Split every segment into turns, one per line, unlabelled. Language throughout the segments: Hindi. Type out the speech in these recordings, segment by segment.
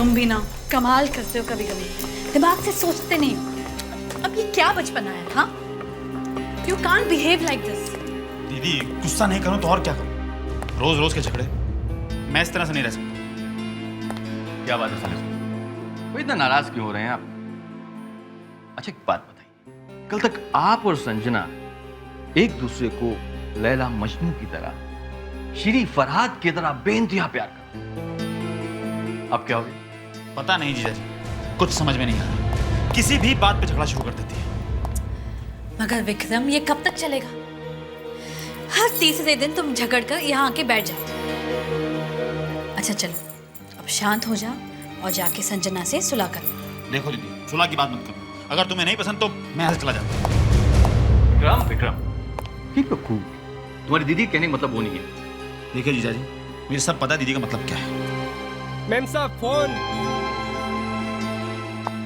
तुम भी ना कमाल करते हो कभी कभी, दिमाग से सोचते नहीं हो। अब ये क्या बचपना है? हाँ, you can't behave like this.
दीदी गुस्सा नहीं करूं तो और क्या करूं? रोज रोज के झगड़े, मैं इस तरह से नहीं रह सकता।
क्या बात है साले, वो इतना नाराज क्यों हो रहे हैं आप? अच्छा एक बात बताइए, कल तक आप और संजना एक दूसरे को लैला मजनू की तरह, श्री फरहाद की तरह बेइंतहा प्यार करते, अब क्या हो गया?
पता नहीं जीजा जी, कुछ समझ में नहीं आ रहा। किसी भी बात पे झगड़ा शुरू कर देती है।
मगर विक्रम, ये कब तक चलेगा? हर तीसरे दिन तुम झगड़ कर यहाँ आके बैठ जाते। अच्छा चलो, अब शांत हो जा और जाके संजना से सुलह कर।
देखो दीदी, सुलह की बात मत करो। अगर तुम्हें नहीं पसंद तो मैं यहाँ से चला जाता।
Vikram Vikram, keep it cool. तुम्हारी दीदी कहने का मतलब वो नहीं है।
देखिए जीजा जी, मुझे सब पता है दीदी का मतलब क्या है।
मैम साहब फोन।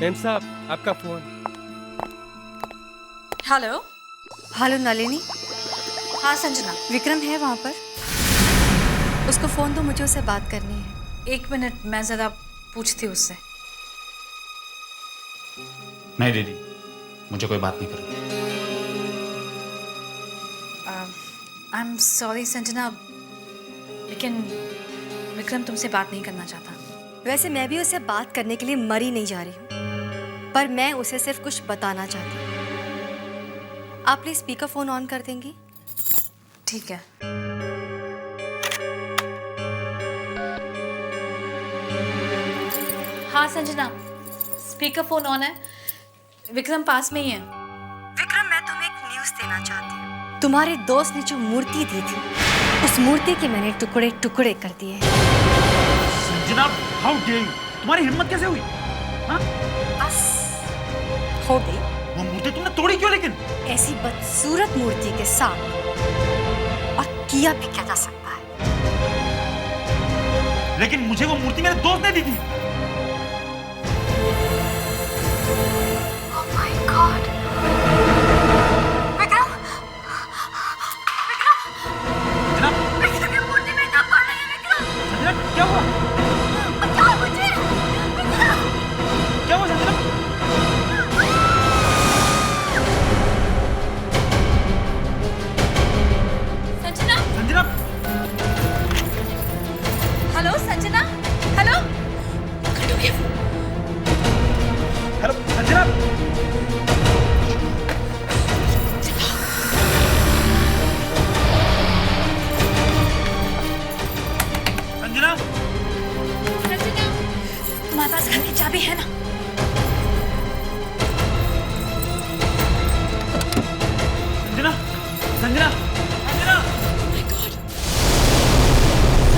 मैम साहब आपका फोन।
हेलो।
हेलो नलिनी।
हाँ संजना।
विक्रम है वहाँ पर? उसको फोन दो, मुझे उससे बात करनी है।
1 मिनट, मैं जरा पूछती हूँ उससे।
नहीं दीदी, मुझे कोई बात नहीं करनी।
आई एम सॉरी संजना, लेकिन विक्रम तुमसे बात नहीं करना चाहता।
वैसे मैं भी उससे बात करने के लिए मरी नहीं जा रही हूँ, पर मैं उसे सिर्फ कुछ बताना चाहती हूँ। आप प्लीज स्पीकर फोन ऑन कर देंगी?
ठीक है। हाँ संजना, स्पीकर फोन ऑन है। विक्रम पास में ही है।
विक्रम, मैं तुम्हें एक न्यूज़ देना चाहती हूँ। तुम्हारे दोस्त ने जो मूर्ति दी थी, उस मूर्ति के मैंने टुकड़े टुकड़े कर दिए।
Sanjana, how dare you! तुम्हारी हिम्मत कैसे हुई? हाँ?
बस हो गई।
वो मूर्ति तुमने तोड़ी क्यों लेकिन?
ऐसी बदसूरत मूर्ति के साथ और किया भी क्या जा सकता है?
लेकिन मुझे वो मूर्ति मेरे दोस्त ने दी थी।
Oh my God! Vikram!
Sanjana,
Vikram, ये मूर्ति मेरे नाम पढ़ रही है। विक्रम!
संजना क्या हुआ?
बचाओ मुझे! विक्रम!
क्या हुआ Sanjana?
Sanjana,
Sanjana,
hello Sanjana, hello.
Hello Sanjana. Sanjana,
Sanjana, तुम्हारे पास घर की चाबी है ना?
Sanjana, Sanjana, Sanjana.
Oh my God!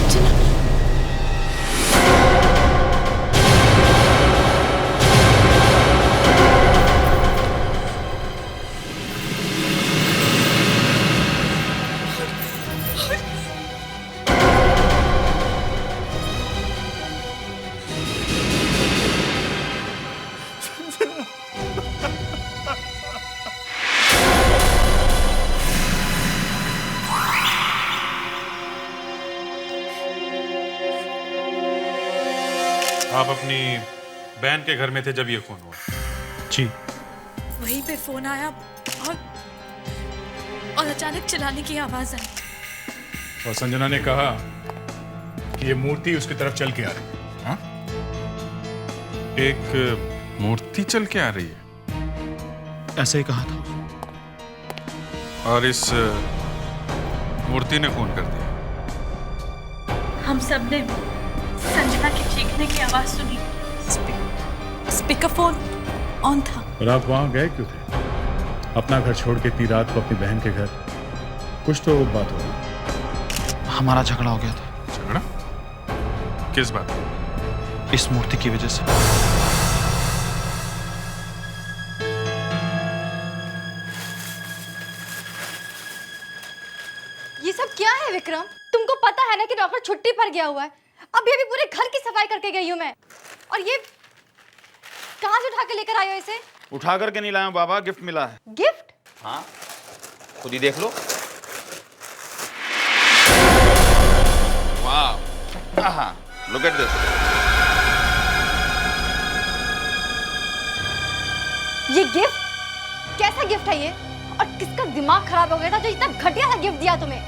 Sanjana,
आप अपनी बहन के घर में थे जब ये खून हुआ?
जी।
वहीं पे फोन आया और अचानक चिल्लाने की आवाज आई।
और संजना ने कहा कि ये मूर्ति उसकी तरफ चल के आ रही है। हाँ? एक मूर्ति चल के आ रही है?
ऐसे ही कहा था।
और इस मूर्ति ने खून कर दिया?
हम सब ने संजना के चीखने की आवाज सुनी। स्पीकर फोन ऑन था।
और आप वहां गए क्यों थे? अपना घर छोड़ के इतनी रात को अपनी बहन के घर? कुछ तो बात होगी।
हमारा झगड़ा हो गया था।
झगड़ा? किस बात?
इस मूर्ति की वजह से।
ये सब क्या है विक्रम? तुमको पता है ना कि डॉक्टर छुट्टी पर गया हुआ है। अभी अभी पूरे घर की सफाई करके गई हूँ मैं। और ये कहाँ से उठा के लेकर आए हो इसे?
उठा करके नहीं लाया हूं बाबा, गिफ्ट मिला है।
गिफ्ट?
हाँ, खुद ही देख लो। वाह, लुक एट दिस।
ये गिफ्ट कैसा गिफ्ट है ये? और किसका दिमाग खराब हो गया था जो इतना घटिया सा गिफ्ट दिया तुम्हें?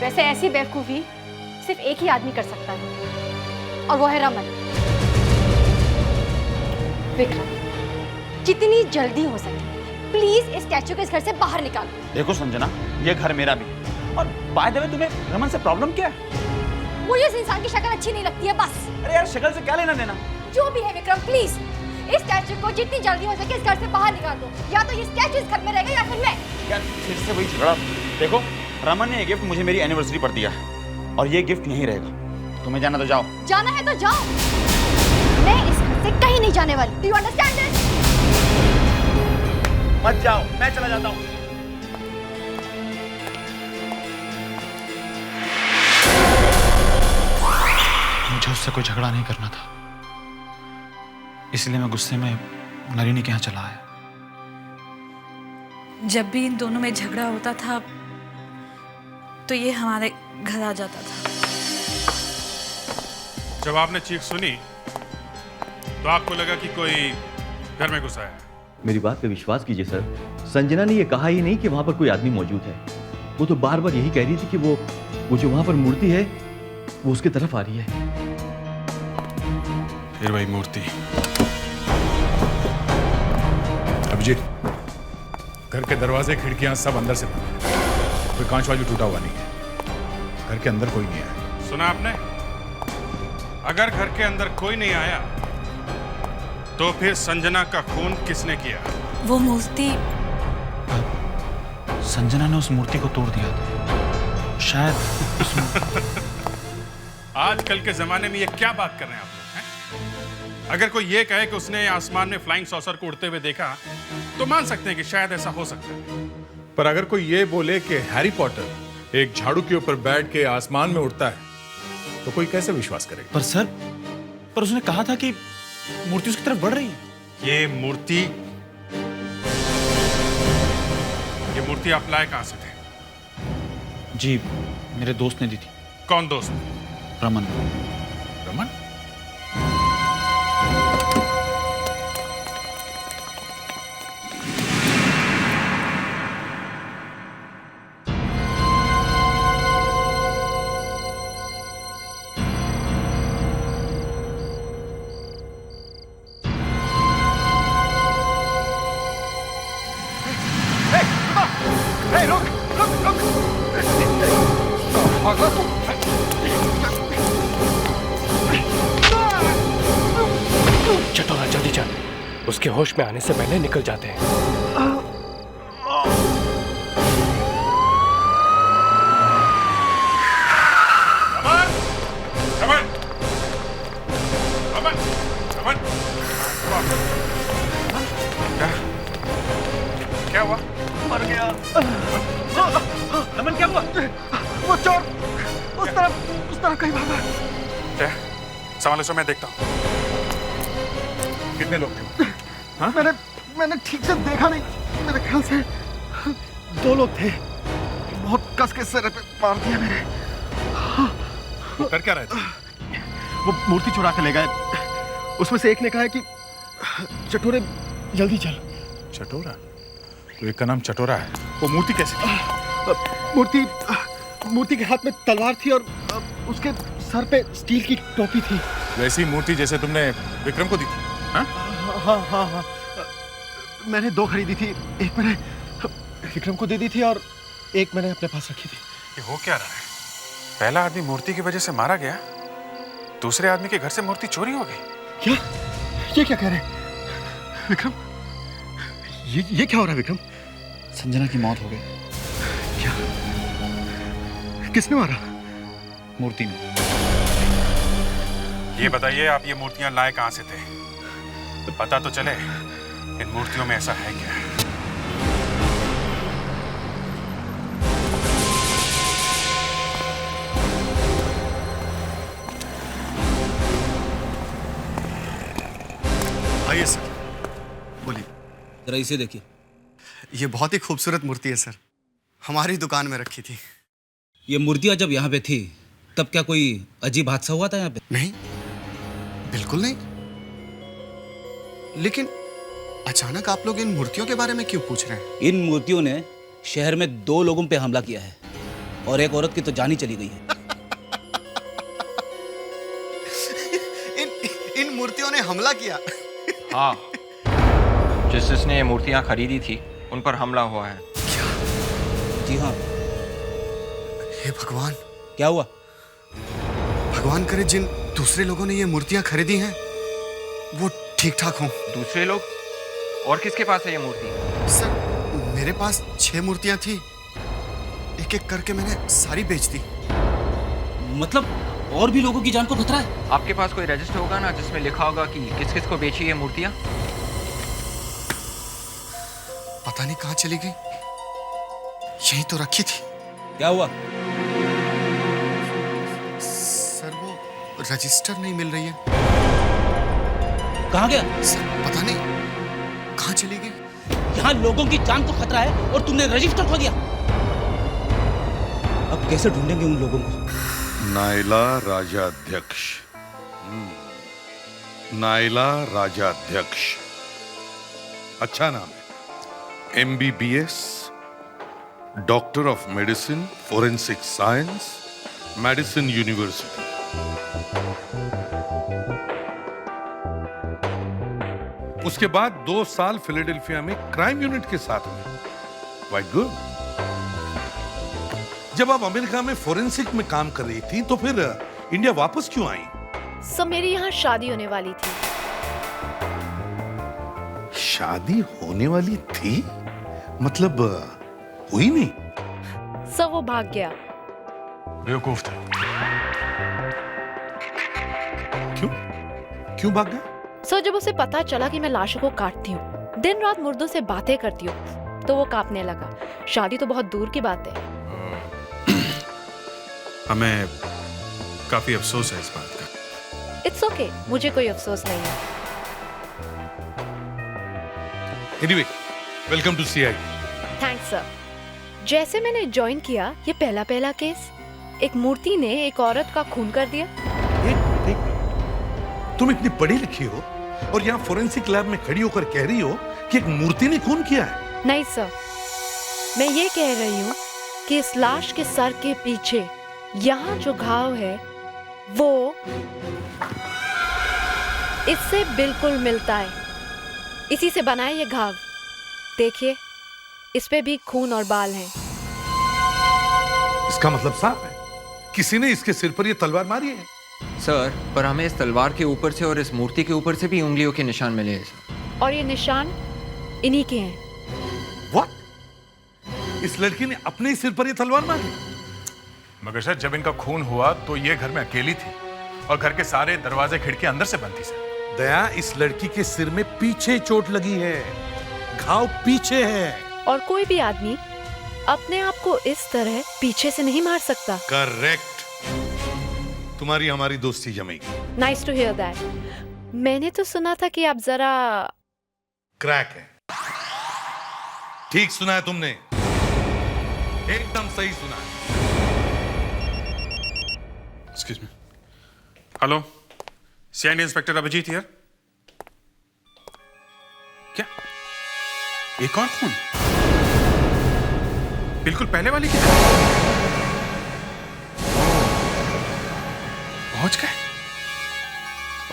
वैसे ऐसी बेवकूफी सिर्फ एक ही आदमी कर सकता है और वो है रमन। विक्रम, जितनी जल्दी हो सके प्लीज इस स्टैचू को इस घर से बाहर निकालो।
देखो संजना, ये घर मेरा भी है। और बाय द वे तुम्हें रमन से प्रॉब्लम क्या है?
मुझे इस इंसान की शक्ल अच्छी नहीं लगती है बस।
अरे यार शक्ल से क्या लेना देना?
जो भी है विक्रम, प्लीज इस स्टैचू को जितनी जल्दी हो सके इस घर से बाहर निकाल दो। या तो ये स्टैचू इस घर में रहेगा या फिर मैं।
यार फिर से वही झगड़ा। देखो रमन ने ये गिफ्ट मुझे मेरी एनिवर्सरी पर दिया है और ये गिफ्ट यहीं रहेगा। तुम्हें जाना तो जाओ।
जाना है तो जाओ, मैं इस घर से कहीं नहीं जाने वाली। Do you understand this?
मत जाओ, मैं चला जाता हूँ। मुझे उससे कोई झगड़ा नहीं करना था, इसलिए मैं गुस्से में नलिनी के यहाँ चला आया।
जब भी इन दोनों में झगड़ा होता था तो ये हमारे घर आ जाता था।
जब आपने चीख सुनी तो आपको लगा कि कोई घर में घुसा है।
मेरी बात पे विश्वास कीजिए सर, संजना ने ये कहा ही नहीं कि वहां पर कोई आदमी मौजूद है। वो तो बार बार यही कह रही थी कि वो जो वहां पर मूर्ति है वो उसकी तरफ आ रही है।
फिर वही मूर्ति। अभिजीत, घर के दरवाजे खिड़कियां सब अंदर से बंद है, कोई कांच वाली टूटा हुआ नहीं है। घर के अंदर कोई नहीं आया। सुना आपने? अगर घर के अंदर कोई नहीं आया तो फिर संजना का खून किसने किया?
वो मूर्ति
संजना ने उस मूर्ति को तोड़ दिया था शायद।
आजकल के जमाने में ये क्या बात कर रहे हैं आप लोग हैं? अगर कोई ये कहे कि उसने आसमान में फ्लाइंग सॉसर को उड़ते हुए देखा तो मान सकते हैं कि शायद ऐसा हो सकता है, पर अगर कोई ये बोले कि हैरी पॉटर एक झाड़ू के ऊपर बैठ के आसमान में उड़ता है तो कोई कैसे विश्वास करेगा?
पर सर, पर उसने कहा था कि मूर्ति उसकी तरफ बढ़ रही है।
ये मूर्ति आप लाए कहां से थे?
जी मेरे दोस्त ने दी थी।
कौन दोस्त?
रमन।
रमन?
चटोरा जल्दी चल, उसके होश में आने से पहले निकल जाते हैं।
क्या हुआ?
मर गया। रमन क्या हुआ? वो चोर उस तरफ कहीं भागा।
संभालो सो, मैं देखता हूँ। कितने लोग थे?
हाँ? मैंने ठीक से देखा नहीं, मेरे ख्याल से 2 लोग थे। बहुत कस के सिर पे मार दिया मेरे।
वो कर क्या रहे थे?
वो मूर्ति चुरा के ले गए। उसमें से एक ने कहा है कि चटोरे जल्दी चल।
चटोरा? तो एक का नाम चटोरा है। वो मूर्ति कैसे थी?
मूर्ति के हाथ में तलवार थी और उसके सर पे स्टील की टोपी थी।
वैसी मूर्ति जैसे तुमने विक्रम को दी थी? हाँ?
हाँ। मैंने 2 खरीदी थी, एक मैंने विक्रम को दे दी थी और एक मैंने अपने पास रखी थी।
ये हो क्या रहा है? पहला आदमी मूर्ति की वजह से मारा गया, दूसरे आदमी के घर से मूर्ति चोरी हो गई।
क्या? ये क्या कह रहे हैं विक्रम? ये क्या हो रहा है विक्रम?
संजना की मौत हो गई।
क्या? किसने मारा?
मूर्ति ने।
ये बताइए, आप ये मूर्तियां लाए कहां से थे? पता तो चले इन मूर्तियों में ऐसा है क्या?
आइए सर, बोलिए।
जरा इसे देखिए।
ये बहुत ही खूबसूरत मूर्ति है सर, हमारी दुकान में रखी थी।
ये मूर्तियां जब यहाँ पे थी तब क्या कोई अजीब हादसा हुआ था यहाँ पे?
नहीं, बिल्कुल नहीं। लेकिन अचानक आप लोग इन मूर्तियों के बारे में क्यों पूछ रहे हैं?
इन मूर्तियों ने शहर में 2 लोगों पे हमला किया है और एक औरत की तो जान ही चली गई है।
इन मूर्तियों ने हमला किया?
हाँ, जिसने ये मूर्तियां खरीदी थी उन पर हमला हुआ है।
जी हाँ।
हे भगवान,
क्या हुआ?
भगवान करे जिन दूसरे लोगों ने ये मूर्तियां खरीदी हैं वो ठीक ठाक हों।
दूसरे लोग? और किसके पास है ये मूर्ति?
सर, मेरे पास 6 मूर्तियां थी, एक एक करके मैंने सारी बेच दी।
मतलब और भी लोगों की जान को खतरा है?
आपके पास कोई रजिस्टर होगा ना जिसमें लिखा होगा कि किस किस को बेची ये मूर्तियां?
पता नहीं कहाँ चली गई, यहीं तो रखी थी।
क्या हुआ?
सर, वो रजिस्टर नहीं मिल रही है।
कहाँ गया?
सर, पता नहीं कहाँ चली गई।
यहाँ लोगों की जान को खतरा है और तुमने रजिस्टर खो दिया। अब कैसे ढूंढेंगे उन लोगों को?
नायला राजाध्यक्ष। नायला राजाध्यक्ष, अच्छा नाम है। MBBS, doctor of medicine, forensic science, medicine university. उसके बाद 2 साल फिलाडेल्फिया में क्राइम यूनिट के साथ में। Quite good. जब आप अमेरिका में फोरेंसिक में काम कर रही थी तो फिर इंडिया वापस क्यों आई?
सर, मेरी यहाँ शादी होने वाली थी।
शादी होने वाली थी? मतलब हुई नहीं?
सर, वो भाग गया।
बेवकूफ था।
क्यों भाग गया?
सर, जब उसे पता चला कि मैं लाशों को काटती हूँ, दिन रात मुर्दों से बातें करती हूँ, तो वो कांपने लगा। शादी तो बहुत दूर की बात है।
हमें काफी अफसोस है इस बात का।
इट्स ओके, मुझे कोई अफसोस नहीं है।
Anyway, welcome to CID।
Thanks sir. जैसे मैंने ज्वाइन किया, ये पहला केस। एक मूर्ति ने एक औरत का खून कर दिया।
तुम इतनी पढ़ी लिखी हो और यहाँ फोरेंसिक लैब में खड़ी होकर कह रही हो कि एक मूर्ति ने खून किया है?
नहीं सर, मैं ये कह रही हूँ कि इस लाश के सर के पीछे यहाँ जो घाव है वो इससे बिल्कुल मिलता है। इसी से बना है ये घाव। देखिए, इस पे भी खून और बाल हैं।
इसका मतलब साफ है, किसी ने इसके सिर पर ये तलवार मारी है।
सर, पर हमें इस तलवार के ऊपर से और इस मूर्ति के ऊपर से भी उंगलियों के निशान मिले हैं सर।
और ये निशान इन्हीं के हैं।
What? इस लड़की ने अपने ही सिर पर ये तलवार मारी?
मगर सर, जब इनका खून हुआ तो ये घर में अकेली थी और घर के सारे दरवाजे खिड़की अंदर से बंद थी सर।
दया, इस लड़की के सिर में पीछे चोट लगी है, घाव पीछे है।
और कोई भी आदमी अपने आप को इस तरह पीछे से नहीं मार सकता।
करेक्ट। तुम्हारी हमारी दोस्ती जमेगी।
Nice to hear that. मैंने तो सुना था कि आप जरा
क्रैक है। ठीक सुना है तुमने, एकदम सही सुना है।
Excuse me. Hello, CID inspector Abhijeet here. क्या एक और खून? बिल्कुल पहले वाली की तरह। पहुंच गए?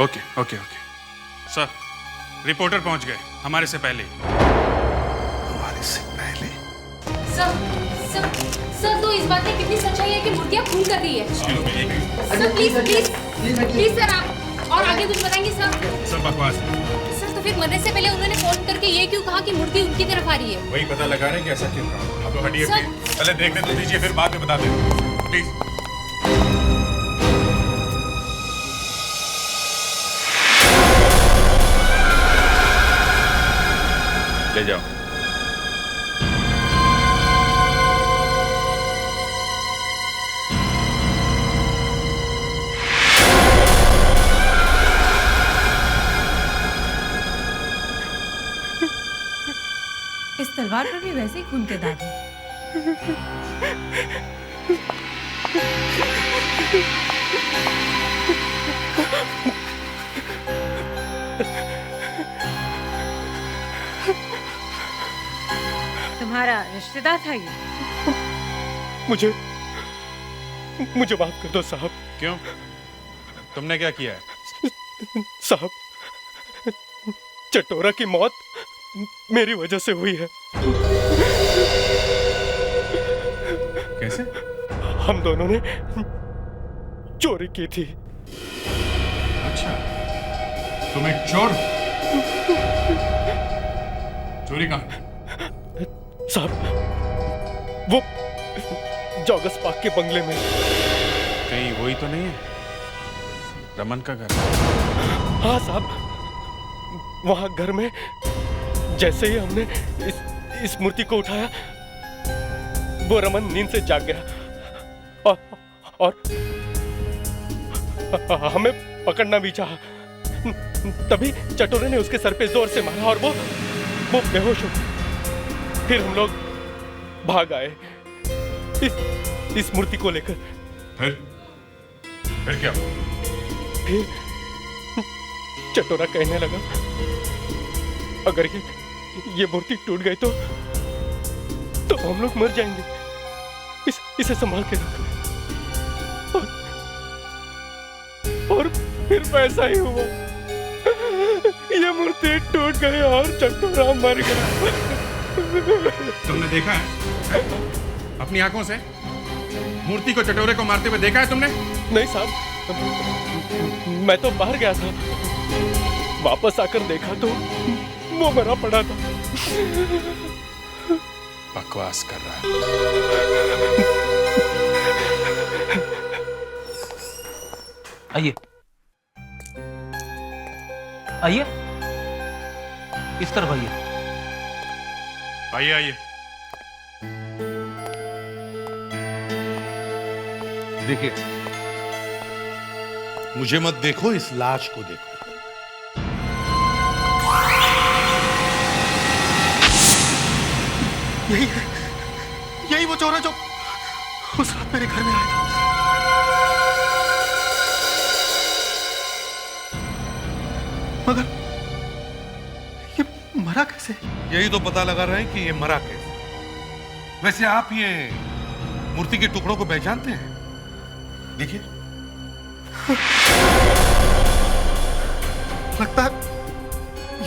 Okay okay okay sir, reporter पहुंच गए हमारे से पहले।
हमारे से पहले?
सर, तो इस बात में कितनी सच्चाई है कि मूर्तियां खून कर रही है? सर, प्लीज सर, आप और आगे कुछ बताएंगे सर?
सब बकवास है।
सर, तो फिर मरने से पहले उन्होंने फोन करके ये क्यों कहा कि मूर्ति उनकी तरफ आ रही है?
वही पता लगा रहे हैं कि ऐसा क्यों कहा। अब तो हटिए
सर।
प्लीज, पहले देखने तो दीजिए, फिर बाद में बता दें प्लीज। ले जाओ।
इस तलवार पर भी वैसे ही खून के दाग हैं।
तुम्हारा रिश्तेदार था ये?
मुझे माफ कर दो साहब।
क्यों? तुमने क्या किया है?
साहब, चटोरा की मौत मेरी वजह से हुई है।
कैसे?
हम दोनों ने चोरी की थी।
अच्छा, तुम एक चोर? चोरी कहाँ?
साहब, वो जॉगर्स पार्क के बंगले में।
कहीं वही तो नहीं है रमन का घर?
हाँ साहब, वहां घर में जैसे ही हमने इस मूर्ति को उठाया, वो रमन नींद से जाग गया और हमें पकड़ना भी चाहा। तभी चटोरे ने उसके सर पे जोर से मारा और वो बेहोश हो गया। फिर हम लोग भाग आए इस मूर्ति को लेकर।
फिर क्या?
फिर चटोरा कहने लगा, अगर ये मूर्ति टूट गई तो हम लोग मर जाएंगे, इसे संभाल के रख। और फिर वैसा ही हुआ, ये मूर्ति टूट गई और चटोरा मर गया।
तुमने देखा है अपनी आंखों से? मूर्ति को चटोरे को मारते हुए देखा है तुमने?
नहीं साहब, मैं तो बाहर गया था, वापस आकर देखा तो वो मरा पड़ा था।
बकवास कर रहा है।
आइए आइए, इस तरफ आइए।
आइए आइए।
देखिए, मुझे मत देखो, इस लाश को देखो।
यही वो चोर है जो उस रात मेरे घर में आया था। मगर ये मरा कैसे?
यही तो पता लगा रहे हैं कि ये मरा कैसे। वैसे आप ये मूर्ति के टुकड़ों को पहचानते हैं? देखिए,
लगता है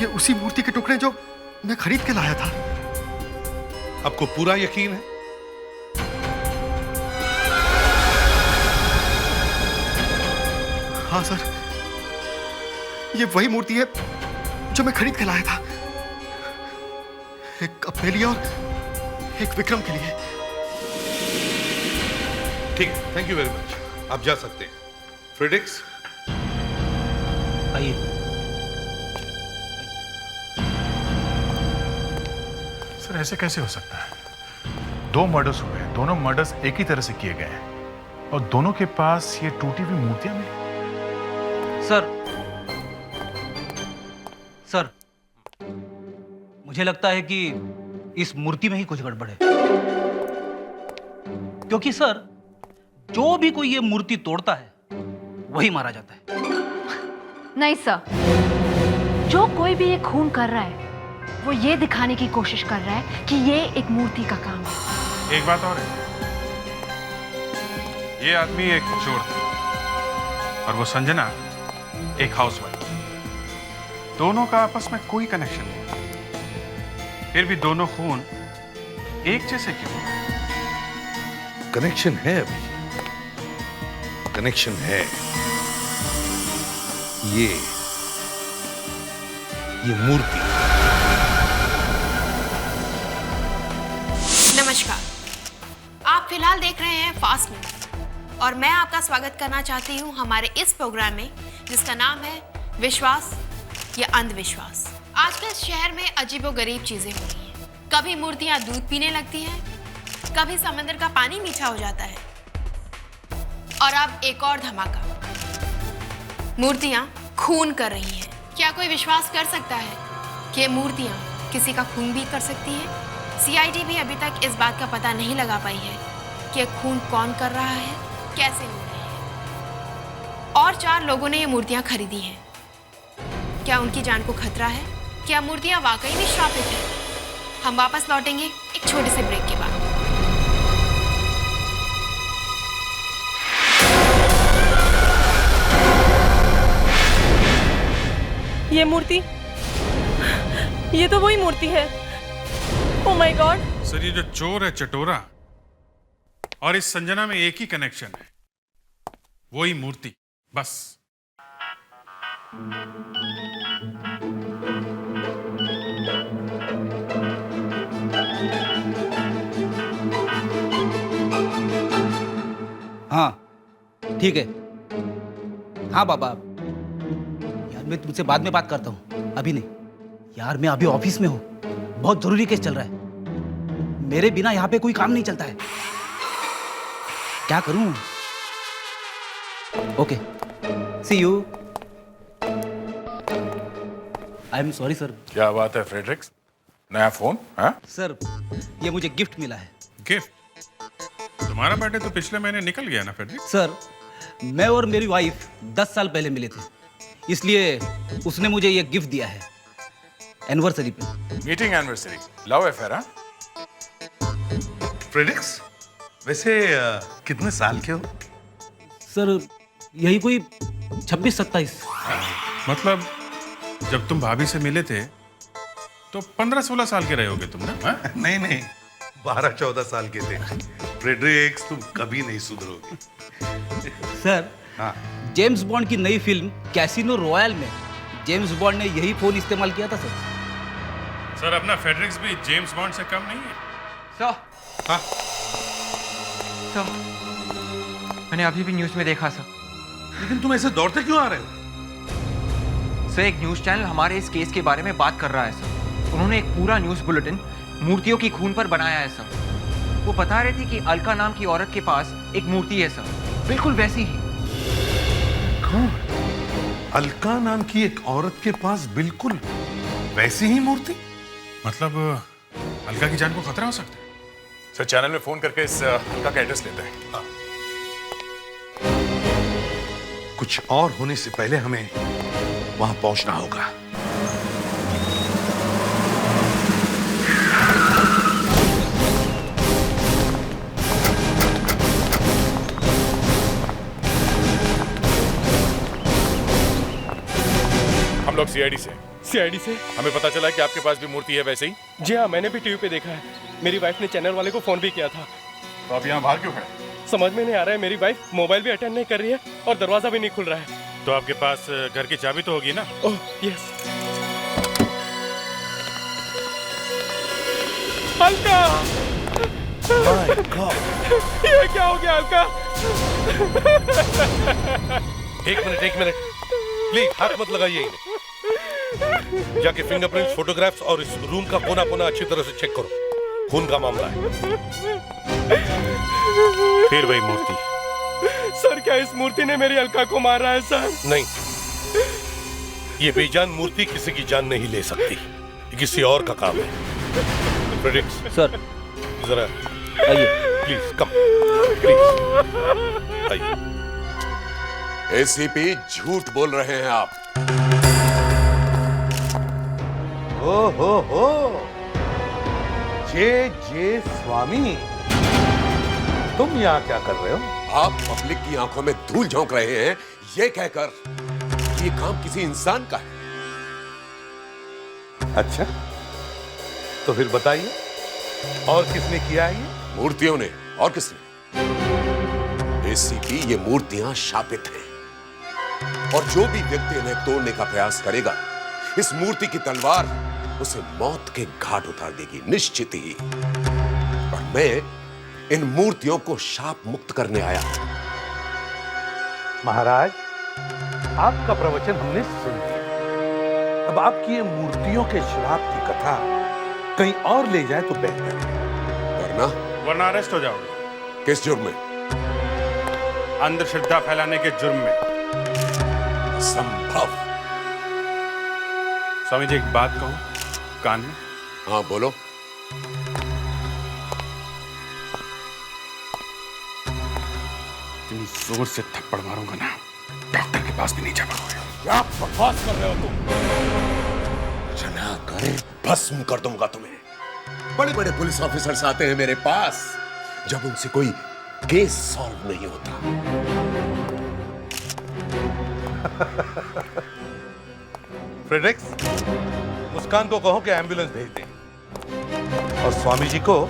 ये उसी मूर्ति के टुकड़े जो मैं खरीद के लाया था।
आपको पूरा यकीन है?
हाँ सर, ये वही मूर्ति है जो मैं खरीद के लाया था, एक अपने लिए और एक विक्रम के लिए।
ठीक है, थैंक यू वेरी मच, आप जा सकते हैं। फ्रेडिक्स,
आइए।
सर, ऐसे कैसे हो सकता है? 2 मर्डर्स हुए हैं, दोनों मर्डर्स एक ही तरह से किए गए हैं और दोनों के पास ये टूटी हुई मूर्तियां मिली।
सर, मुझे लगता है कि इस मूर्ति में ही कुछ गड़बड़ है, क्योंकि सर, जो भी कोई ये मूर्ति तोड़ता है वही मारा जाता है।
नहीं सर, जो कोई भी ये खून कर रहा है वो ये दिखाने की कोशिश कर रहा है कि ये एक मूर्ति का काम है।
एक बात और है, ये आदमी एक चोर था और वो संजना एक हाउसवाइफ। दोनों का आपस में कोई कनेक्शन नहीं, फिर भी दोनों खून एक जैसे क्यों?
कनेक्शन है अभी, कनेक्शन है। ये मूर्ति।
नमस्कार, आप फिलहाल देख रहे हैं फास्ट न्यूज और मैं आपका स्वागत करना चाहती हूं हमारे इस प्रोग्राम में, जिसका नाम है विश्वास या अंधविश्वास। आजकल शहर में अजीबोगरीब चीजें हो रही हैं। कभी मूर्तियां दूध पीने लगती हैं, कभी समंदर का पानी मीठा हो जाता है और अब एक और धमाका, मूर्तियां खून कर रही हैं। क्या कोई विश्वास कर सकता है कि ये मूर्तियां किसी का खून भी कर सकती हैं? सीआईडी भी अभी तक इस बात का पता नहीं लगा पाई है कि ये खून कौन कर रहा है, कैसे हो रहे हैं। और 4 लोगों ने ये मूर्तियां खरीदी हैं। क्या उनकी जान को खतरा है? क्या मूर्तियां वाकई में श्रापित हैं? हम वापस लौटेंगे एक छोटे से ब्रेक के बाद।
ये मूर्ति, ये तो वही मूर्ति है। Oh my God.
सर ये जो चोर है चटोरा और इस संजना में एक ही कनेक्शन है, वही मूर्ति, बस।
हाँ ठीक है। हाँ बाबा, यार मैं तुमसे बाद में बात करता हूँ, अभी नहीं। यार मैं अभी ऑफिस में हूँ, बहुत जरूरी केस चल रहा है, मेरे बिना यहाँ पे कोई काम नहीं चलता है। क्या करूँ? Okay, see you. I am sorry sir.
क्या बात है फ्रेडरिक्स, नया फोन? हाँ
सर, ये मुझे गिफ्ट मिला है।
गिफ्ट? तुम्हारा बर्थडे तो पिछले महीने निकल गया ना फ्रेडरिक?
सर, मैं और मेरी वाइफ 10 साल पहले मिले थे, इसलिए उसने मुझे ये गिफ्ट दिया है एनिवर्सरी पे।
Meeting anniversary, love affair? हाँ
फ्रेडरिक्स, वैसे कितने साल के हो?
सर यही कोई 26-27।
मतलब जब तुम भाभी से मिले थे तो 15-16 साल के रहे होगे तुम ना? हाँ?
नहीं नहीं, 12-14 साल के थे। फ्रेडरिक्स, तुम कभी नहीं सुधरोगे।
सर,
हाँ,
जेम्स बॉन्ड की नई फिल्म कैसीनो रॉयल में जेम्स बॉन्ड ने यही फोन इस्तेमाल किया था सर।
सर अपना फेडरिक्स भी जेम्स बॉन्ड से कम नहीं है।
सर,
हाँ
सर, मैंने अभी भी न्यूज़ में देखा सर।
लेकिन तुम ऐसे दौड़ते क्यों आ रहे हो?
सर, एक न्यूज़ चैनल हमारे इस केस के बारे में बात कर रहा है सर। उन्होंने एक पूरा न्यूज़ बुलेटिन मूर्तियों की खून पर बनाया है सर। वो बता रहे थे कि अलका नाम की औरत के पास एक मूर्ति है सर, बिल्कुल वैसी ही।
कौन? अलका नाम की एक औरत के पास बिल्कुल वैसी ही मूर्ति?
मतलब अलका की जान को खतरा हो सकता है।
सर चैनल में फोन करके इस अलका का एड्रेस लेते हैं। हाँ।
कुछ और होने से पहले हमें वहां पहुंचना होगा।
हम लोग सीआईडी से।
सीआईडी से?
हमें पता चला कि आपके पास भी मूर्ति है वैसे ही।
जी हाँ, मैंने भी टीवी पे देखा है। मेरी वाइफ ने चैनल वाले को फोन भी किया था।
तो आप यहाँ बाहर क्यों खड़े?
समझ में नहीं आ रहा है, मेरी वाइफ मोबाइल भी अटेंड नहीं कर रही है और दरवाजा भी नहीं खुल रहा है।
तो आपके पास घर की चाबी तो होगी ना?
Oh yes. अलका! ये क्या हो गया अलका?
एक मिनट प्लीज, हाथ मत लगाइए इन्हें। जाके फिंगरप्रिंट्स, फोटोग्राफ्स और इस रूम का कोना कोना अच्छी तरह से चेक करो। खून का मामला है।
फिर वही मूर्ति।
सर, क्या इस मूर्ति ने मेरी अलका को मारा है सर?
नहीं, ये बेजान मूर्ति किसी की जान नहीं ले सकती। ये किसी और का काम है। फ्रेडरिक्स
सर,
जरा
आइए।
प्लीज कम, प्लीज आइए।
एसीपी, झूठ बोल रहे हैं आप।
हो जे स्वामी, तुम यहाँ क्या कर रहे हो?
आप पब्लिक की आंखों में धूल झोंक रहे हैं ये कहकर कि ये काम किसी इंसान का है।
अच्छा, तो फिर बताइए, और किसने किया है ये?
मूर्तियों ने। और किसने? एसीपी, ये मूर्तियां शापित हैं और जो भी व्यक्ति इन्हें तोड़ने का प्रयास करेगा, इस मूर्ति की तलवार उसे मौत के घाट उतार देगी, निश्चित ही। और मैं इन मूर्तियों को शाप मुक्त करने आया हूं।
महाराज, आपका प्रवचन हमने सुन लिया। अब आपकी ये मूर्तियों के श्राप की कथा कहीं और ले जाए तो बेहतर है।
वरना अरेस्ट हो जाओगे।
किस जुर्म में?
अंधश्रद्धा फैलाने के जुर्म में।
संभव।
स्वामी जी, एक बात कहूं कान में?
हाँ बोलो।
इतनी जोर से थप्पड़ मारूंगा ना, डॉक्टर के पास भी नहीं जा पाओगे।
क्या बकवास कर रहे हो तुम? जला कर भस्म कर दूंगा तुम्हें। बड़े बड़े पुलिस ऑफिसर्स आते हैं मेरे पास जब उनसे कोई केस सॉल्व नहीं होता।
फ्रेडरिक्स, मुस्कान को कहो कि एम्बुलेंस भेज दें और स्वामी जी को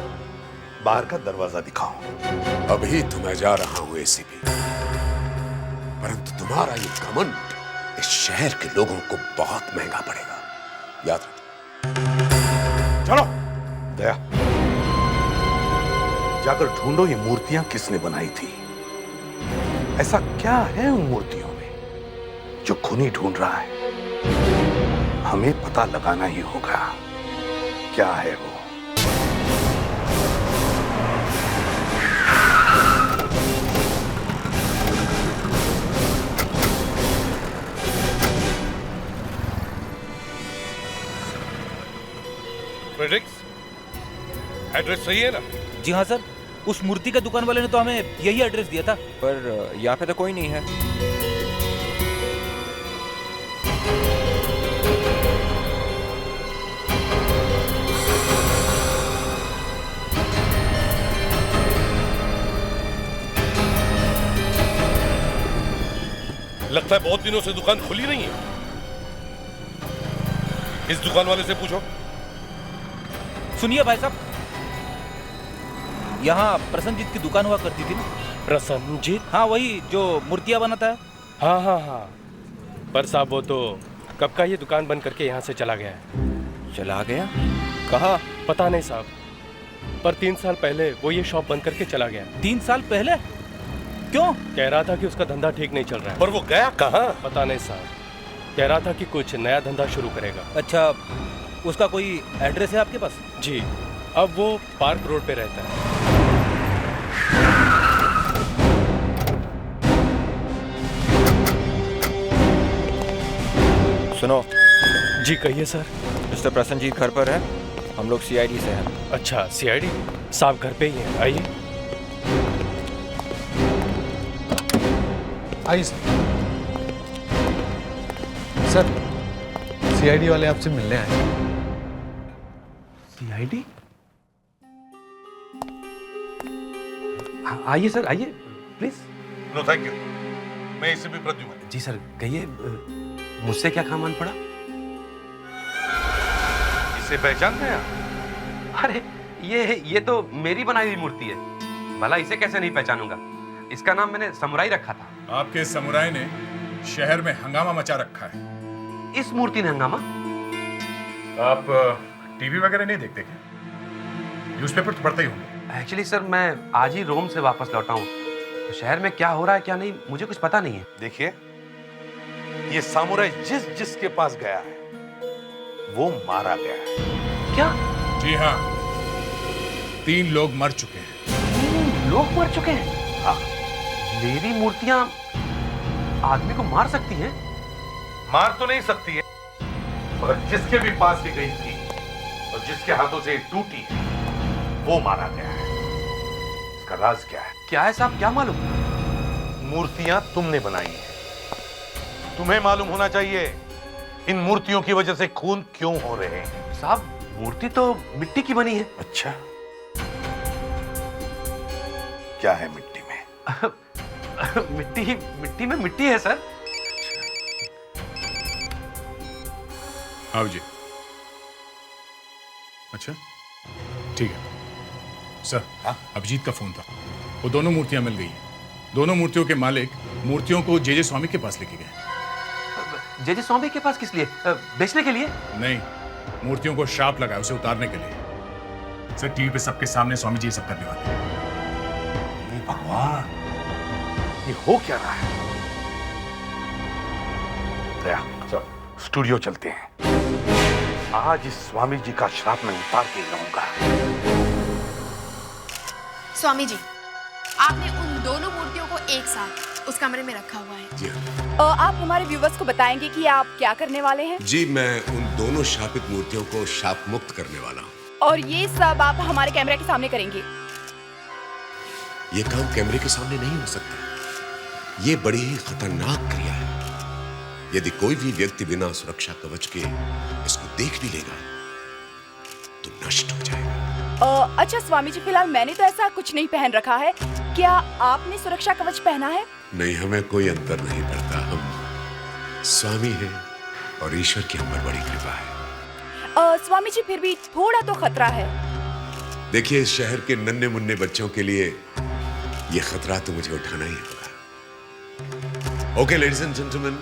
बाहर का दरवाजा दिखाओ।
अभी तो मैं जा रहा हूं एसीपी, परंतु तुम्हारा ये घमंड इस शहर के लोगों को बहुत महंगा पड़ेगा, याद रखो।
चलो दया, जाकर ढूंढो ये मूर्तियां किसने बनाई थी। ऐसा क्या है उन मूर्तियों में जो खूनी ढूंढ रहा है? हमें पता लगाना ही होगा क्या है वो। फ्रेडरिक्स, एड्रेस सही है ना?
जी हाँ सर, उस मूर्ति के दुकान वाले ने तो हमें यही एड्रेस दिया था।
पर यहाँ पे तो कोई नहीं है।
लगता है बहुत दिनों से दुकान खुली नहीं है। इस दुकान वाले से पूछो।
सुनिए भाई साहब, यहाँ प्रसन्नजीत की दुकान हुआ करती थी ना?
प्रसन्नजीत?
हाँ, वही जो मूर्तियाँ बनाता है।
हाँ हाँ हाँ, पर साहब वो तो कब का ये दुकान बंद करके यहाँ से चला गया है।
चला गया?
कहाँ पता नहीं साहब, पर 3 साल पहले वो ये शॉप बंद करके चला गया।
3 साल पहले? क्यों?
कह रहा था कि उसका धंधा ठीक नहीं चल रहा है।
पर वो गया कहाँ?
पता नहीं साहब, कह रहा था कि कुछ नया धंधा शुरू करेगा।
अच्छा, उसका कोई एड्रेस है आपके पास?
जी, अब वो पार्क रोड पे रहता है।
सुनो।
जी कहिए सर।
मिस्टर प्रसन्नजीत घर पर है, हम लोग सीआईडी से हैं।
अच्छा, सीआईडी साहब घर पे ही हैं, आइए।
आइए सर, सीआईडी वाले आपसे मिलने आए।
सीआईडी?
आइए सर, आइए प्लीज।
नो थैंक यू, मैं इसे भी प्रद्युम्न।
जी सर, कहिए मुझसे क्या काम आन पड़ा?
इसे पहचानते हैं?
अरे ये तो मेरी बनाई हुई मूर्ति है, भला इसे कैसे नहीं पहचानूंगा? इसका नाम मैंने समुराई रखा था।
आपके समुराई ने शहर में हंगामा मचा रखा है।
इस मूर्ति ने हंगामा?
आप टीवी वगैरह नहीं देखते क्या? न्यूज़पेपर तो पढ़ते ही होंगे।
एक्चुअली सर, मैं आज ही रोम से वापस लौटा हूँ, तो शहर में क्या हो रहा है क्या नहीं मुझे कुछ पता नहीं है।
देखिए, ये सामुराई जिसके पास गया है वो मारा गया है।
क्या?
जी हाँ, 3 लोग मर चुके हैं।
3 लोग मर चुके हैं?
हाँ।
मेरी मूर्तियां आदमी को मार सकती हैं?
मार तो नहीं सकती है, मगर जिसके भी पास ये गई थी और जिसके हाथों से टूटी है वो मारा गया है। इसका राज क्या है?
क्या है साहब, क्या मालूम?
मूर्तियां तुमने बनाई हैं, तुम्हें मालूम होना चाहिए इन मूर्तियों की वजह से खून क्यों हो रहे हैं।
साहब, मूर्ति तो मिट्टी की बनी है।
अच्छा, क्या है मिट्टी में?
मिट्टी में मिट्टी है सर।
आओ जी। अच्छा ठीक है सर। अभिजीत का फोन था, वो दोनों मूर्तियां मिल गई हैं। दोनों मूर्तियों के मालिक मूर्तियों को जे स्वामी के पास लेके गए।
जे स्वामी के पास किस लिए? बेचने के लिए?
नहीं, मूर्तियों को श्राप लगा उसे उतारने के लिए। सर टीवी पे सबके सामने स्वामी जी ये सब करने वाले हैं।
भगवान, ये हो क्या रहा है? दया, चलो स्टूडियो चलते हैं। आज इस स्वामी जी का श्राप मैं उतार के रहूंगा।
स्वामी जी, आपने उन दोनों मूर्तियों को एक साथ उस कमरे में रखा हुआ है।
जी
आप हमारे व्यूवर्स को बताएंगे कि आप क्या करने वाले हैं?
जी, मैं उन दोनों शापित मूर्तियों को शाप मुक्त करने वाला हूँ।
और ये सब आप हमारे कैमरे के सामने करेंगे?
ये काम कैमरे के सामने नहीं हो सकता। ये बड़ी ही खतरनाक क्रिया है। यदि कोई भी व्यक्ति बिना सुरक्षा कवच के इसको देख भी लेगा तो नष्ट हो जाएगा।
अच्छा स्वामी जी, फिलहाल मैंने तो ऐसा कुछ नहीं पहन रखा है। क्या आपने सुरक्षा कवच पहना है?
नहीं, हमें कोई अंतर नहीं पड़ता। हम स्वामी हैं और ईश्वर की हम पर बड़ी कृपा है।
स्वामी जी, फिर भी थोड़ा तो खतरा है।
देखिए, इस शहर के नन्हे मुन्ने बच्चों के लिए ये खतरा तो मुझे उठाना ही होगा। ओके लेडीज एंड जेंटलमैन,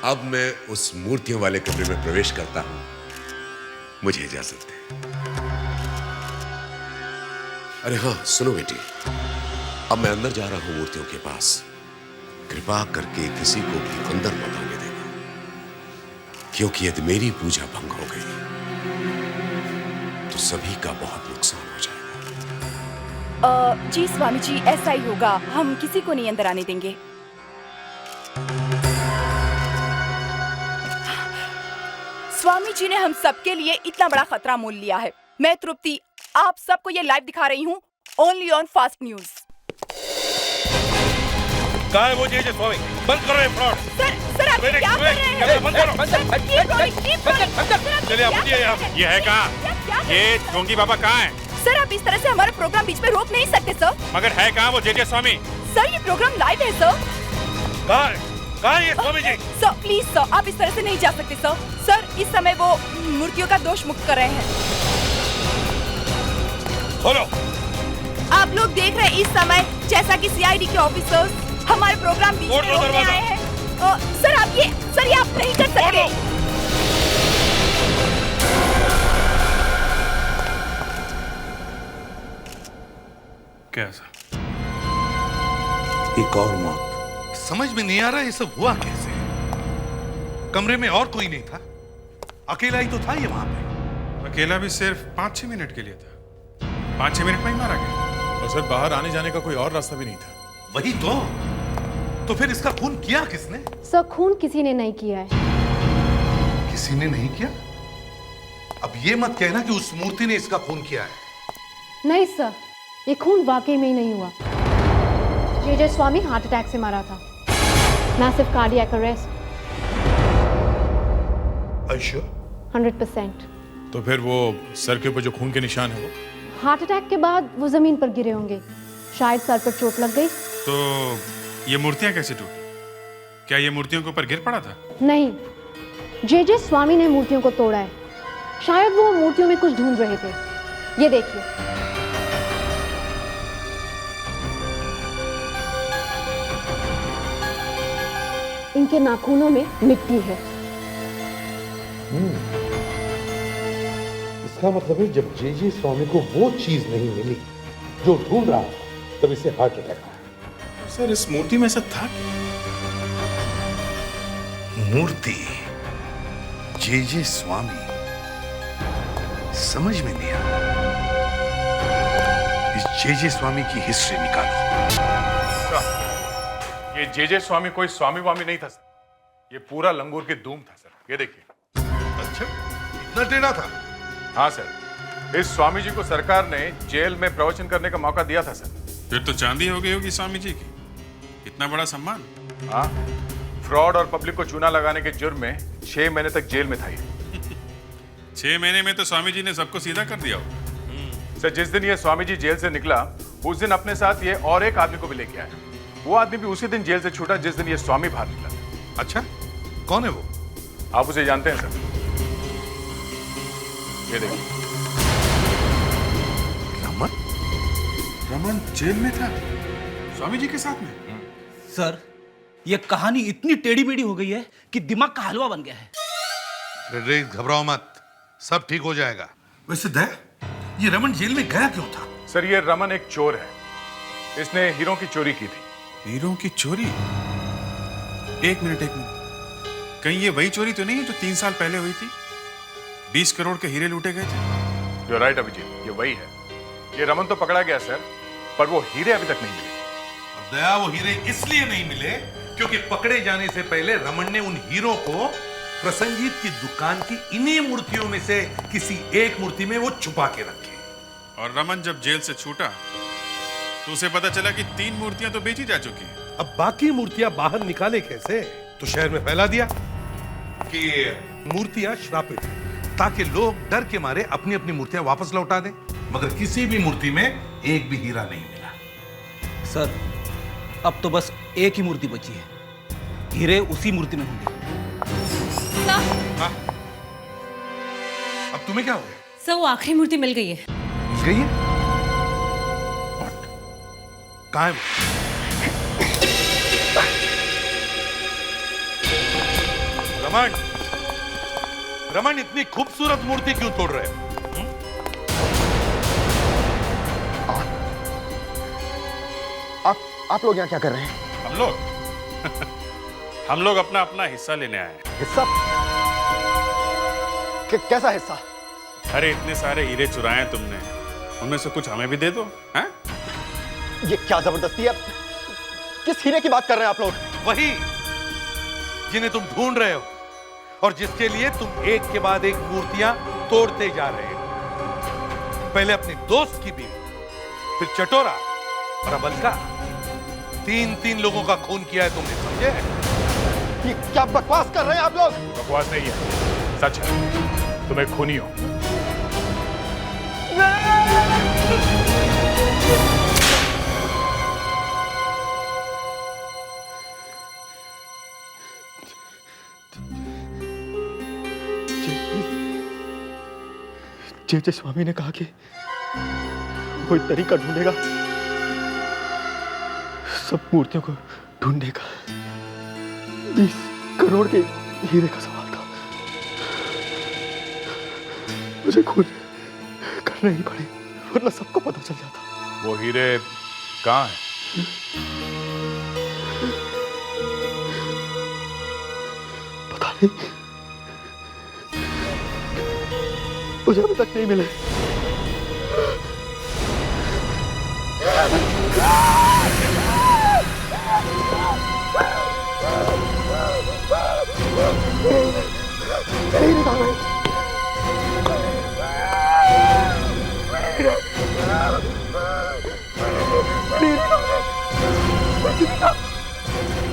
अब मैं उस मूर्तियों वाले कमरे में प्रवेश करता हूं। मुझे इजाजत है। अरे हाँ सुनो बेटी, अब मैं अंदर जा रहा हूं मूर्तियों के पास। कृपा करके किसी को भी अंदर मत आने देना, क्योंकि यदि मेरी पूजा भंग हो गई तो सभी का बहुत नुकसान हो जाएगा।
जी स्वामी जी, ऐसा ही होगा। हम किसी को नहीं अंदर आने देंगे। स्वामी जी ने हम सबके लिए इतना बड़ा खतरा मोल लिया है। मैं तृप्ति आप सबको ये लाइव दिखा रही हूँ, ओनली ऑन फास्ट न्यूज।
कहाँ है वो जे स्वामी? बंद करो ये फ्रॉड।
सर आप क्या कर रहे हैं?
बंद करो। चलिए आप उठिए यहाँ।
ये है कहाँ? ये ढोंगी बाबा कहाँ है?
सर आप इस तरह से हमारा प्रोग्राम बीच में रोक नहीं सकते सर।
मगर है कहाँ वो जे स्वामी?
सर ये प्रोग्राम लाइव है सर।
कहाँ है ये Swami ji?
Sir please sir, आप इस तरह से नहीं जा सकते सर। सर इस समय वो मूर्तियों का दोष मुक्त कर रहे हैं।
खोलो।
आप लोग देख रहे हैं इस समय जैसा कि सीआईडी के ऑफिसर्स हमारे प्रोग्राम बीच में रोकने आए हैं। सर ये आप नहीं कर सकते।
कैसा?
एक और मौत। समझ में नहीं आ रहा ये सब हुआ कैसे। कमरे में और कोई नहीं था, अकेला ही तो था ये वहां पे।
अकेला भी सिर्फ 5-6 मिनट के लिए था। 5-6 मिनट में ही मारा गया।
और सर बाहर आने जाने का कोई और रास्ता भी नहीं था।
वही तो फिर इसका खून किया किसने?
सर खून किसी ने नहीं किया है।
किसी ने नहीं किया? अब ये मत कहना कि उस मूर्ति ने इसका खून किया है।
नहीं सर, ये खून वाकई में ही नहीं हुआ। जे स्वामी हार्ट अटैक से मारा था। Massive cardiac arrest. 100%।
तो फिर वो सर के ऊपर जो खून के निशान है वो?
हार्ट अटैक के बाद वो जमीन पर गिरे होंगे, शायद सर पर चोट लग गई।
तो ये मूर्तियां कैसे टूटी? क्या ये मूर्तियों के ऊपर गिर पड़ा था?
नहीं, जे स्वामी ने मूर्तियों को तोड़ा है। शायद वो मूर्तियों में कुछ ढूंढ रहे थे। ये देखिए। इनके नाखूनों में मिट्टी है।
इसका मतलब है जब जे स्वामी को वो चीज नहीं मिली जो ढूंढ रहा था, तब इसे हार्ट अटैक आया।
सर इस मूर्ति में ऐसा था?
मूर्ति जे स्वामी, समझ में नहीं आया। इस जे स्वामी की हिस्ट्री निकालो।
ये जे स्वामी कोई स्वामी वामी नहीं था सर, ये पूरा लंगूर की धूम था सर। ये देखिए।
अच्छा, इतना टेढ़ा था?
हाँ सर, इस स्वामी जी को सरकार ने जेल में प्रवचन करने का मौका दिया था सर।
फिर तो चांदी हो गई होगी स्वामी जी की। इतना बड़ा सम्मान।
हाँ, फ्रॉड और पब्लिक को चूना लगाने के जुर्म में 6 महीने तक जेल में था ये।
6 महीने में तो स्वामी जी ने सबको सीधा कर दिया होगा।
सर जिस दिन ये स्वामी जी जेल से निकला, उस दिन अपने साथ ये और एक आदमी को भी लेके आया। वो आदमी भी उसी दिन जेल से छूटा जिस दिन ये स्वामी बाहर निकला।
अच्छा, कौन है वो?
आप उसे जानते हैं सर? ये देखिए।
रमन जेल में था स्वामी जी के साथ में?
सर ये कहानी इतनी टेढ़ी मेढ़ी हो गई है कि दिमाग का हलवा बन गया है।
घबराओ मत, सब ठीक हो जाएगा। वैसे दया, ये रमन जेल में गया क्यों था?
सर ये रमन एक चोर है। इसने हीरों की चोरी की थी।
हीरों की चोरी? एक मिनट। कहीं ये वही चोरी तो नहीं है जो 3 साल पहले हुई थी? 20 करोड़ के हीरे लूटे गए थे।
You're right अभिजीत, ये वही है। ये रमन तो पकड़ा गया सर, पर वो हीरे अभी तक नहीं मिले।
दया, वो हीरे इसलिए नहीं मिले क्योंकि पकड़े जाने से पहले रमन ने उन हीरों को प्रसन्नजीत की दुकान की इन्हीं मूर्तियों में से किसी एक मूर्ति में वो छुपा के रखे।
और रमन जब जेल से छूटा तो उसे पता चला कि 3 मूर्तियां तो बेची जा चुकी हैं।
अब बाकी मूर्तियां बाहर निकाले कैसे? तो शहर में फैला दिया कि मूर्तियां श्रापित हैं, ताकि लोग डर के मारे अपनी अपनी मूर्तियां वापस लौटा दें। मगर किसी भी मूर्ति में एक भी हीरा नहीं मिला।
सर, अब तो बस एक ही मूर्ति बची है। हीरे उसी मूर्ति में होंगे।
हाँ? अब तुम्हें क्या हो गया?
सर, वो आखिरी मूर्ति मिल गई है।
मिल गई है? कहाँ है वो? रमन, रमन, इतनी खूबसूरत मूर्ति क्यों तोड़ रहे हो?
आप लोग यहाँ क्या कर रहे हैं?
हम लोग हम लोग अपना अपना हिस्सा लेने आए हैं।
हिस्सा? कैसा हिस्सा?
अरे इतने सारे हीरे चुराए तुमने, उनमें से कुछ हमें भी दे दो। हैं?
ये क्या जबरदस्ती है? किस हीरे की बात कर रहे हैं आप लोग?
वही जिन्हें तुम ढूंढ रहे हो और जिसके लिए तुम एक के बाद एक मूर्तियां तोड़ते जा रहे हो। पहले अपने दोस्त की बीवी, फिर चटोरा और अब अलका। 3 लोगों का खून किया है तुमने, समझे?
ये क्या बकवास कर रहे हैं आप लोग?
बकवास नहीं है, सच है। तुम एक खूनी हो।
जे स्वामी ने कहा कि कोई तरीका ढूंढेगा सब मूर्तियों को ढूंढने का। 20 करोड़ के हीरे का सवाल था। मुझे खुद करना ही पड़े, वरना सबको पता चल जाता।
वो हीरे कहाँ हैं?
पता नहीं, मुझे अभी तक नहीं मिले।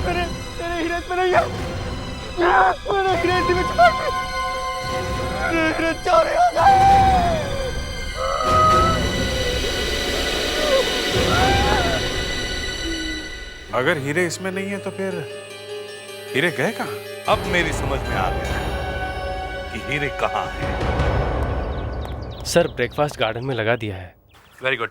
मेरे हीरे में नहीं है। मेरे हीरे इसी में छुपा है। मेरे हीरे चोरी हो गए।
अगर हीरे इसमें नहीं है तो फिर हीरे गए कहाँ?
अब मेरी समझ में आ गया है कि हीरे कहाँ हैं।
सर, ब्रेकफास्ट गार्डन में लगा दिया है।
Very good.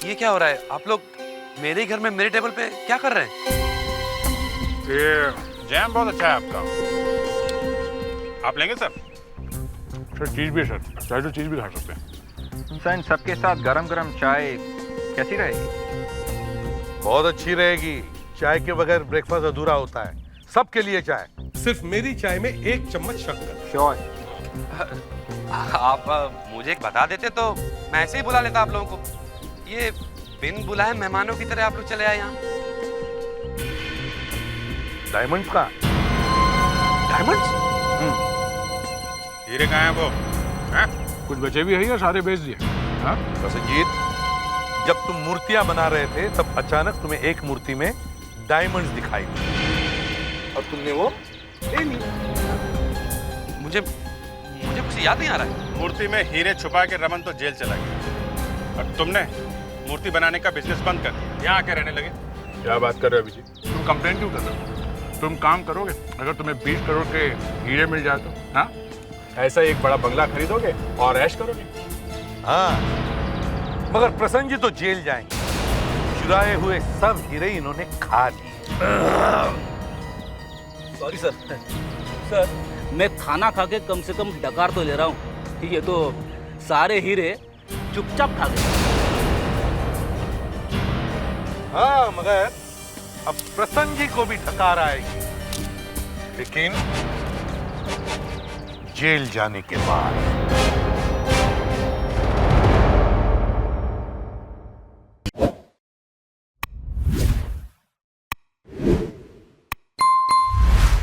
ये क्या हो रहा है? आप लोग मेरे ही घर में मेरे टेबल पे क्या कर रहे हैं?
ये जैम बहुत अच्छा है आपका। आप लेंगे सर?
सर चीज भी है सर, चाहे तो चीज भी खा सकते हैं।
सर, इन सबके साथ गरम गरम चाय कैसी रहेगी?
बहुत अच्छी रहेगी। चाय के बगैर ब्रेकफास्ट अधूरा होता है। सबके लिए चाय।
सिर्फ मेरी चाय में 1 चम्मच शक्कर।
श्योर।
आप मुझे बता देते तो मैं ऐसे ही बुला लेता आप लोगों को। ये बिन बुलाए मेहमानों की तरह आप लोग चले आए यहाँ।
डायमंड्स का? डायमंड्स?
हीरे कहाँ हैं वो? हैं?
कुछ बचे भी है या सारे बेच दिए? हाँ?
प्रसन्नजीत, जब तुम मूर्तियां बना रहे थे तब अचानक तुम्हें एक मूर्ति में डायमंड्स दिखाई दी और तुमने वो ले ली।
मुझे कुछ याद नहीं आ रहा है।
मूर्ति में हीरे छुपा के रमन तो जेल चला गया और तुमने मूर्ति बनाने का बिजनेस बंद कर दिया, यहाँ आके रहने लगे।
क्या बात कर रहे हो अभी जी? तुम कंप्लेन क्यों कर रहे हो? तुम काम करोगे अगर तुम्हें 20 करोड़ के हीरे मिल जाए तो? हाँ, ऐसा एक बड़ा बंगला खरीदोगे और ऐश करोगे।
हाँ, मगर प्रसन्न जी तो जेल जाएंगे। चुराए हुए सब हीरे इन्होंने खा लिए।
Sorry sir. सर, मैं खाना खा के कम से कम डकार तो ले रहा हूँ। ये तो सारे हीरे चुपचाप खा गए।
हाँ, मगर अब प्रसन्न जी को भी डकार आएगी, लेकिन जेल जाने के बाद।